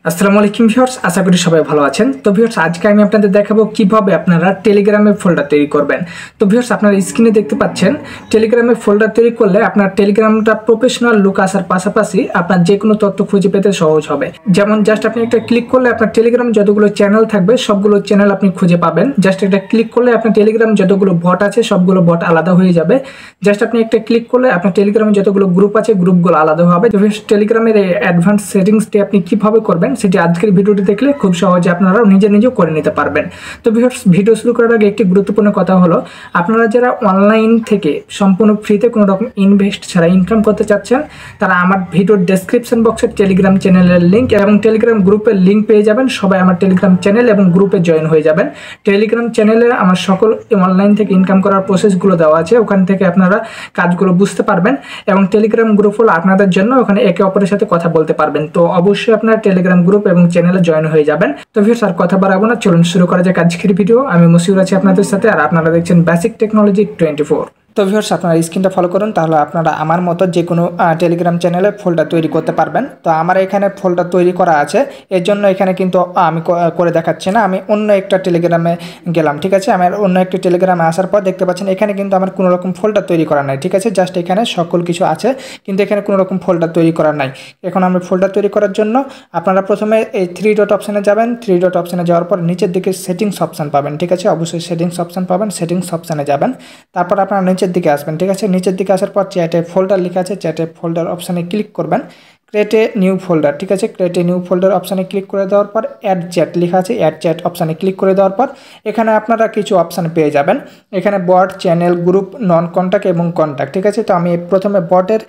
আসসালামু আলাইকুম ভিউয়ার্স, আশা করি সবাই ভালো আছেন। তো ভিউয়ার্স, আজকে আমি আপনাদের দেখাবো কিভাবে আপনারা টেলিগ্রামে ফোল্ডার তৈরি করবেন। তো ভিউয়ার্স, আপনারা স্ক্রিনে দেখতে পাচ্ছেন টেলিগ্রামে ফোল্ডার তৈরি করলে আপনার টেলিগ্রামটা প্রফেশনাল লুক আসার পাশাপাশি আপনার যে কোনো তথ্য খুঁজে পেতে সহজ হবে। যেমন জাস্ট আপনি একটা ক্লিক করলে আপনার টেলিগ্রাম যতগুলো চ্যানেল থাকবে সবগুলো চ্যানেল আপনি খুঁজে পাবেন। জাস্ট একটা ক্লিক করলে আপনার টেলিগ্রাম যতগুলো বট আছে সবগুলো বট আলাদা হয়ে যাবে। জাস্ট আপনি একটা ক্লিক করলে আপনার টেলিগ্রামে যতগুলো গ্রুপ আছে গ্রুপগুলো আলাদা হবে। তো ভিউয়ার্স, টেলিগ্রামের এই অ্যাডভান্স সেটিংসটি আপনি কিভাবে করবেন সেটি আজকের ভিডিওটি দেখলে খুব সহজে আপনারা নিজেও করে নিতে পারবেন। তো ভিউয়ার্স, ভিডিও শুরু করার আগে একটি গুরুত্বপূর্ণ কথা হলো, আপনারা যারা অনলাইন থেকে সম্পূর্ণ ফ্রিতে কোনো রকম ইনভেস্ট ছাড়া ইনকাম করতে চাচ্ছেন তারা আমার ভিডিওর ডেসক্রিপশন বক্সে টেলিগ্রাম চ্যানেলের লিঙ্ক এবং টেলিগ্রাম গ্রুপের লিঙ্ক পেয়ে যাবেন। সবাই আমার টেলিগ্রাম চ্যানেল এবং গ্রুপে জয়েন হয়ে যাবেন। টেলিগ্রাম চ্যানেলে আমার সকল অনলাইন থেকে ইনকাম করার প্রসেসগুলো দেওয়া আছে, ওখান থেকে আপনারা কাজগুলো বুঝতে পারবেন এবং টেলিগ্রাম গ্রুপ হলো আপনাদের জন্য, ওখানে একে অপরের সাথে কথা বলতে পারবেন। তো অবশ্যই আপনারা টেলিগ্রাম গ্রুপ এবং চ্যানেলে জয়েন হয়ে যাবেন। তো ভিউয়ার্স, আর কথা বাড়াবো না, চলুন শুরু করা যাক আজকের ভিডিও। আমি মসিউর আছি আপনাদের সাথে, আর আপনারা দেখছেন বেসিক টেকনোলজি 24। তো ভিউয়ার্স, আপনারা স্ক্রিনটা ফলো করুন, তাহলে আপনারা আমার মতো যে কোনো টেলিগ্রাম চ্যানেলে ফোল্ডার তৈরি করতে পারবেন। তো আমার এখানে ফোল্ডার তৈরি করা আছে, এর জন্য এখানে কিন্তু আমি করে দেখাচ্ছি না, আমি অন্য একটা টেলিগ্রামে গেলাম। ঠিক আছে, আমার অন্য একটা টেলিগ্রামে আসার পর দেখতে পাচ্ছেন এখানে কিন্তু আমার কোনো রকম ফোল্ডার তৈরি করা নাই। ঠিক আছে, জাস্ট এখানে সকল কিছু আছে কিন্তু এখানে কোনো রকম ফোল্ডার তৈরি করা নাই। এখন আমি ফোল্ডার তৈরি করার জন্য আপনারা প্রথমে এই 3 ডট অপশানে যাবেন। 3 ডট অপশানে যাওয়ার পর নিচের দিকে সেটিংস অপশান পাবেন। ঠিক আছে, অবশ্যই সেটিংস অপশান পাবেন, সেটিংস অপশানে যাবেন। তারপর আপনারা নিচের দিকে আসবেন। ঠিক আছে, নিচের দিকে আসার পর চ্যাটে ফোল্ডার লেখা আছে, চ্যাটে ফোল্ডার অপশানে ক্লিক করবেন। ক্রিয়েট এ নিউ ফোল্ডার, ঠিক আছে, ক্রিয়েট এ নিউ ফোল্ডার অপশানে ক্লিক করে দেওয়ার পর অ্যাড চ্যাট লেখা আছে, অ্যাড চ্যাট অপশানে ক্লিক করে দেওয়ার পর এখানে আপনারা কিছু অপশান পেয়ে যাবেন। এখানে বট, চ্যানেল, গ্রুপ, নন কন্ট্যাক্ট এবং কন্ট্যাক্ট। ঠিক আছে, তো আমি প্রথমে বটের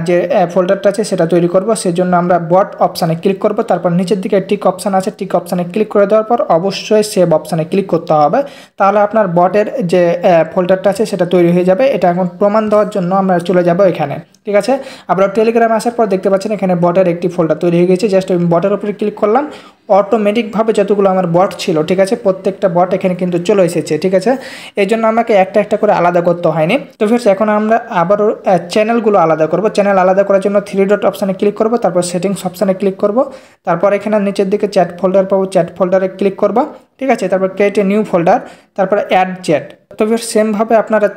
যে ফোল্ডারটা আছে সেটা তৈরি করব, সেজন্য আমরা বট অপশানে ক্লিক করব। তারপর নিচের দিকে টিক অপশান আছে, টিক অপশানে ক্লিক করে দেওয়ার পর অবশ্যই সেভ অপশানে ক্লিক করতে হবে, তাহলে আপনার বটের যে ফোল্ডারটা আছে সেটা তৈরি হয়ে যাবে। এটা এখন প্রমাণ দেওয়ার জন্য আমরা চলে যাব এখানে। ঠিক আছে, আপনারা টেলিগ্রামে আসার পর দেখতে পাচ্ছেন এখানে বটের একটি ফোল্ডার তৈরি হয়ে গেছে। জাস্ট আমি বটের উপরে ক্লিক করলাম, অটোমেটিকভাবে যতগুলো আমার বট ছিল, ঠিক আছে, প্রত্যেকটা বট এখানে কিন্তু চলে এসেছে। ঠিক আছে, এই জন্য আমাকে একটা একটা করে আলাদা করতে হয়নি। তো ফির এখন আমরা আবারও চ্যানেলগুলো আলাদা করব। চ্যানেল আলাদা করার জন্য 3 ডট অপশানে ক্লিক করব, তারপর সেটিংস অপশানে ক্লিক করব, তারপর এখানে নিচের দিকে চ্যাট ফোল্ডার পাবো, চ্যাট ফোল্ডারে ক্লিক করব। ঠিক আছে, তারপর ক্রিয়েট এ নিউ ফোল্ডার, তারপর অ্যাড চ্যাট। তো ফির সেমভাবে আপনারা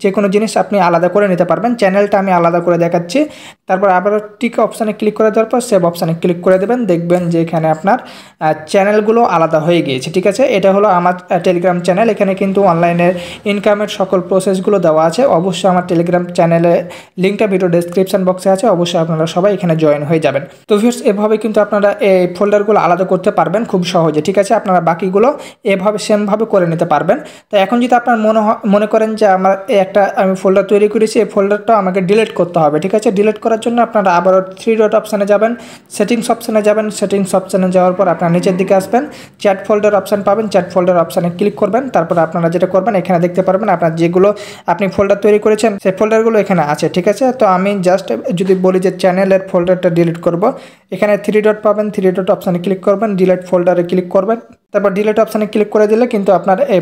যে কোনো জিনিস আপনি আলাদা করে নিতে পারবেন। চ্যানেলটা আমি আলাদা করে দেখাচ্ছি। তারপর আবারও টিক অপশানে ক্লিক করে দেওয়ার পর সেভ অপশানে ক্লিক করে দেবেন, দেখবেন যে এখানে আপনার চ্যানেলগুলো আলাদা হয়ে গিয়েছে। ঠিক আছে, এটা হলো আমার টেলিগ্রাম চ্যানেল। এখানে কিন্তু অনলাইনের ইনকামের সকল প্রসেসগুলো দেওয়া আছে। অবশ্যই আমার টেলিগ্রাম চ্যানেলে লিঙ্কটা ভিডিও ডেসক্রিপশন বক্সে আছে, অবশ্যই আপনারা সবাই এখানে জয়েন হয়ে যাবেন। তো ভিউয়ার্স, এভাবে কিন্তু আপনারা এই ফোল্ডারগুলো আলাদা করতে পারবেন খুব সহজে। ঠিক আছে, আপনারা বাকিগুলো এভাবে সেমভাবে করে নিতে পারবেন। তো এখন যদি আপনার মনে করেন যে আমার আমি ফোল্ডার তৈরি করেছি, এই ফোল্ডারটা আমাকে ডিলিট করতে হবে। ঠিক আছে, ডিলিট করার জন্য আপনারা আবারও 3 ডট অপশানে যাবেন, সেটিংস অপশানে যাবেন। সেটিংস অপশানে যাওয়ার পর আপনার নিচের দিকে আসবেন, চ্যাট ফোল্ডার অপশান পাবেন, চ্যাট ফোল্ডার অপশানে ক্লিক করবেন। তারপর আপনারা যেটা করবেন, এখানে দেখতে পারবেন আপনার যেগুলো আপনি ফোল্ডার তৈরি করেছেন সেই ফোল্ডারগুলো এখানে আছে। ঠিক আছে, তো আমি জাস্ট যদি বলি যে চ্যানেলের ফোল্ডারটা ডিলিট করব, এখানে 3 ডট পাবেন, 3 ডট অপশানে ক্লিক করবেন, ডিলিট ফোল্ডারে ক্লিক করবেন। তারপর ডিলিট অপশানে ক্লিক করে দিলে কিন্তু আপনার এই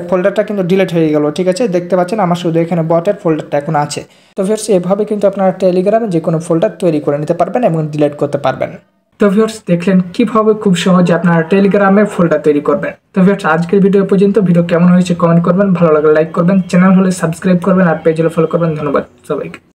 ফোল্ডারটা কিন্তু ডিলিট হয়ে গেল। ঠিক আছে, দেখতে পাচ্ছেন আমার শুধু এখানে বটের ফোল্ডারটা এখন আছে। তো ভিউয়ার্স, এভাবে কিন্তু আপনারা টেলিগ্রামে যে কোনো ফোল্ডার তৈরি করে নিতে পারবেন এবং ডিলিট করতে পারবেন। তো ভিউয়ার্স, দেখলেন কিভাবে খুব সহজে আপনারা টেলিগ্রামে ফোল্ডার তৈরি করবেন। তো ভিউয়ার্স, আজকের ভিডিও পর্যন্ত। ভিডিও কেমন হয়েছে কমেন্ট করবেন, ভালো লাগলে লাইক করবেন, চ্যানেল হলে সাবস্ক্রাইব করবেন আর পেজ হলে ফলো করবেন। ধন্যবাদ সবাইকে।